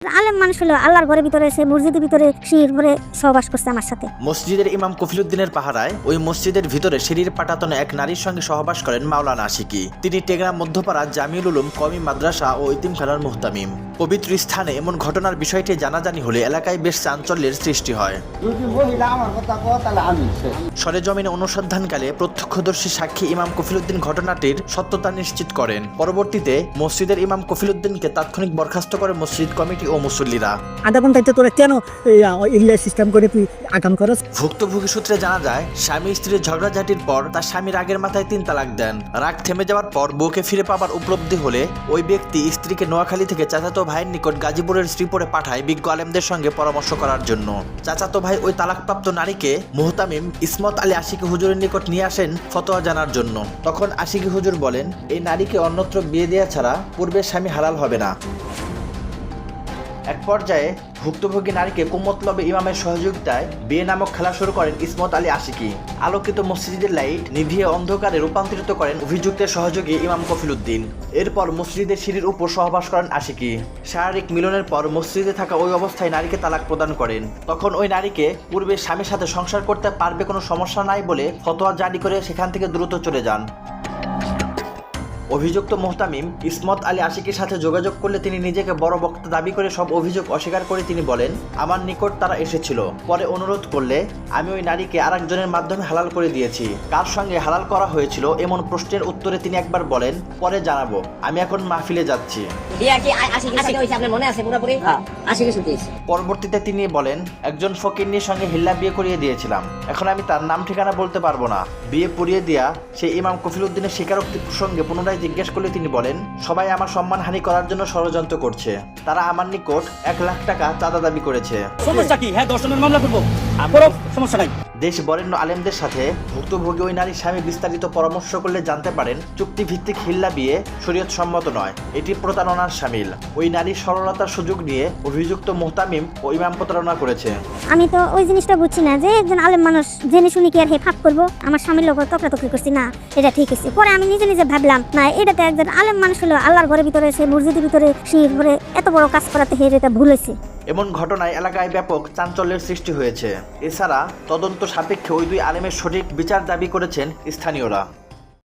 আলেম মানুষ হলো আল্লাহর ঘরের ভিতরে সে মসজিদের ভিতরে সিঁড়ির ঘরে সহবাস করছে আমার সাথে। মসজিদের ইমাম কফিলউদ্দিনের পাহারায় ওই মসজিদের ভিতরে সিঁড়ির পাটাতনে এক নারীর সঙ্গে সহবাস করেন মাওলানা আশিকি। তিনি টেকনাফ মধ্যপাড়া জামিউল উলুম কওমি মাদ্রাসা ও ইতিমখানার মুহতামিম। পবিত্র স্থানে এমন ঘটনার বিষয়টি জানাজানি হলে এলাকায় বেশ চাঞ্চল্যের সৃষ্টি হয়। সরেজমিনে অনুসন্ধানকালে প্রত্যক্ষদর্শী সাক্ষী ইমাম কফিলউদ্দিন ঘটনাটির সত্যতা নিশ্চিত করেন। পরবর্তীতে মসজিদের ইমাম কফিলউদ্দিনকে তাৎক্ষণিক বরখাস্ত করে মসজিদ কমিটি ও মুসল্লিরা। আধা ঘন্টায় তোরা কেন এগুলো সিস্টেম করে তুই আকাম করস? ভুক্তভোগী সূত্রে জানা যায়, স্বামী স্ত্রীর ঝগড়াঝাটির পর তার স্বামী রাগের মাথায় 3 তালাক দেন। রাগ থেমে যাওয়ার পর বউকে ফিরে পাবার উপলব্ধি হলে ওই ব্যক্তি স্ত্রীকে নোয়াখালী থেকে চাচাতো ভাইয়ের নিকট গাজীপুরের শ্রীপুরে পাঠায় বিজ্ঞ আলেমদের সঙ্গে পরামর্শ করার জন্য। চাচাতো ভাই ওই তালাকপ্রাপ্ত নারীকে মুহতামিম ইসমত আলী আশিকি হুজুরের নিকট নিয়ে আসেন ফতোয়া জানার জন্য। তখন আশিকি হুজুর বলেন, এই নারীকে অন্যত্র বিয়ে দেওয়া ছাড়া পূর্বের স্বামী হালাল হবে না। এক পর্যায়ে ভুক্তভোগী নারীকে কুমতলবে ইমামের সহযোগিতায় বিয়ে নামক খেলা শুরু করেন ইসমত আলী আশিকি। আলোকিত মসজিদের লাইট নিভিয়ে অন্ধকারে রূপান্তরিত করেন অভিযুক্তের সহযোগী ইমাম কফিলউদ্দিন। এরপর মসজিদের সিঁড়ির উপর সহবাস করেন আশিকি। শারীরিক মিলনের পর মসজিদে থাকা ওই অবস্থায় নারীকে তালাক প্রদান করেন। তখন ওই নারীকে পূর্বে স্বামীর সাথে সংসার করতে পারবে কোনো সমস্যা নাই বলে ফতোয়া জারি করে সেখান থেকে দ্রুত চলে যান। অভিযুক্ত মুহতামিম ইসমত আলী আশিকির সাথে যোগাযোগ করলে তিনি নিজেকে বড় বক্তা দাবি করে সব অভিযোগ অস্বীকার করে তিনি বলেন, আমার নিকট তারা এসেছিল, পরে অনুরোধ করলে আমি ওই নারীকে আরেকজনের মাধ্যমে হালাল করে দিয়েছি। কার সঙ্গে হালাল করা হয়েছিল এমন প্রশ্নের উত্তরে তিনি একবার বলেন, পরে জানাবো, আমি এখন মাহফিলে যাচ্ছি। পরবর্তীতে তিনি বলেন, একজন ফকিন্নির সঙ্গে হিল্লা বিয়ে করিয়ে দিয়েছিলাম, এখন আমি তার নাম ঠিকানা বলতে পারবো না। বিয়ে পড়িয়ে দেয়া সেই ইমাম কফিলউদ্দিনের স্বীকারোক্তি প্রসঙ্গে পুনরায় জিজ্ঞেস করলে তিনি বলেন, সবাই আমার সম্মানহানি করার জন্য ষড়যন্ত্র করছে। তারা আমার নিকট 1 লাখ টাকা চাঁদা দাবি করেছে। সমস্যা কি? হ্যাঁ, দর্শনের মামলা করবো, সমস্যা নাই। দেশ বরেণ্য আলেমদের সাথে ভুক্তভোগী ওই নারীর স্বামী বিস্তারিত পরামর্শ করলে জানতে পারেন, চুক্তিভিত্তিক হিল্লা বিয়ে শরীয়ত সম্মত নয়, এটি প্রতারণার শামিল। ওই নারীর সরলতার সুযোগ নিয়ে অভিযুক্ত মুহতামিম ও ইমাম প্রতারণা করেছে। আমি তো ওই জিনিসটা বুঝছি না যে একজন আলেম মানুষ জেনে শুনি কি আর হে ফাঁক করবো। আমার স্বামীর লোক তকরাতকরি করছি না, এটা ঠিক আছে। পরে আমি নিজে নিজে ভাবলাম, না এটাতে একজন আলেম মানুষ হলো আল্লাহর ঘরের ভিতরে সে মসজিদের ভিতরে সিঁড়ির ঘরে এত বড় কাজ করাতে হে এটা ভুল হয়েছে। এমন ঘটনায় এলাকায় ব্যাপক চাঞ্চল্যের সৃষ্টি হয়েছে। এছাড়া তদন্ত সাপেক্ষে ওই 2 আলেমের সঠিক বিচার দাবি করেছেন স্থানীয়রা।